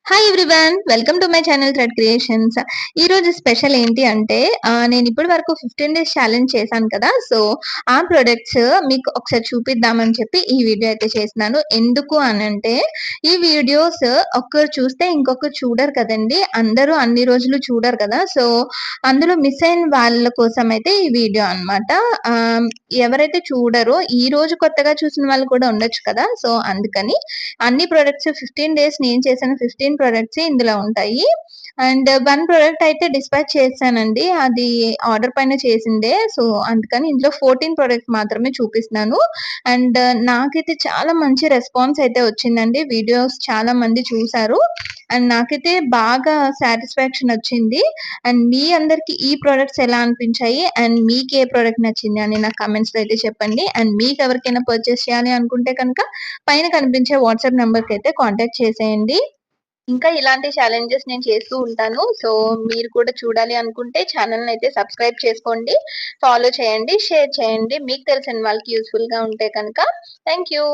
Hi everyone, welcome to my channel thread creations. ఈ రోజు special ఏంటి అంటే నేను ఇప్పటి వరకు 15 డేస్ ఛాలెంజ్ చేశాను కదా. సో ఆ ప్రొడక్ట్స్ మీకు ఒకసారి చూపిద్దామని చెప్పి ఈ వీడియో అయితే చేస్తున్నాను. ఎందుకు అని అంటే ఈ వీడియోస్ ఒక్కరు చూస్తే ఇంకొకరు చూడరు కదండి, అందరూ అన్ని రోజులు చూడరు కదా. సో అందులో మిస్ అయిన వాళ్ళ కోసం అయితే ఈ వీడియో అనమాట. ఎవరైతే చూడరో ఈ రోజు కొత్తగా చూసిన వాళ్ళు కూడా ఉండొచ్చు కదా. సో అందుకని అన్ని ప్రొడక్ట్స్ 15 డేస్ నేను చేసిన 15 ప్రొడక్ట్స్ ఇందులో ఉంటాయి. అండ్ వన్ ప్రొడక్ట్ అయితే డిస్పాచ్ చేశానండి, అది ఆర్డర్ పైన చేసిందే. సో అందుకని ఇందులో 14 ప్రొడక్ట్స్ మాత్రమే చూపిస్తున్నాను. అండ్ నాకైతే చాలా మంచి రెస్పాన్స్ అయితే వచ్చిందండి, వీడియోస్ చాలా మంది చూసారు. అండ్ నాకైతే బాగా సాటిస్ఫాక్షన్ వచ్చింది. అండ్ మీ అందరికి ఈ ప్రొడక్ట్స్ ఎలా అనిపించాయి అండ్ మీకు ఏ ప్రొడక్ట్ నచ్చింది అని నాకు కమెంట్స్ లో అయితే చెప్పండి. అండ్ మీకు ఎవరికైనా పర్చేస్ చేయాలి అనుకుంటే కనుక పైన కనిపించే వాట్సాప్ నెంబర్కి అయితే కాంటాక్ట్ చేసేయండి. ఇంకా ఇలాంటి ఛాలెంజెస్ నేను చేస్తూ ఉంటాను. సో మీరు కూడా చూడాలి అనుకుంటే ఛానల్ అయితే సబ్స్క్రైబ్ చేసుకోండి, ఫాలో చేయండి, షేర్ చేయండి మీకు తెలిసిన వాళ్ళకి యూస్ఫుల్ గా ఉంటే కనుక. Thank you.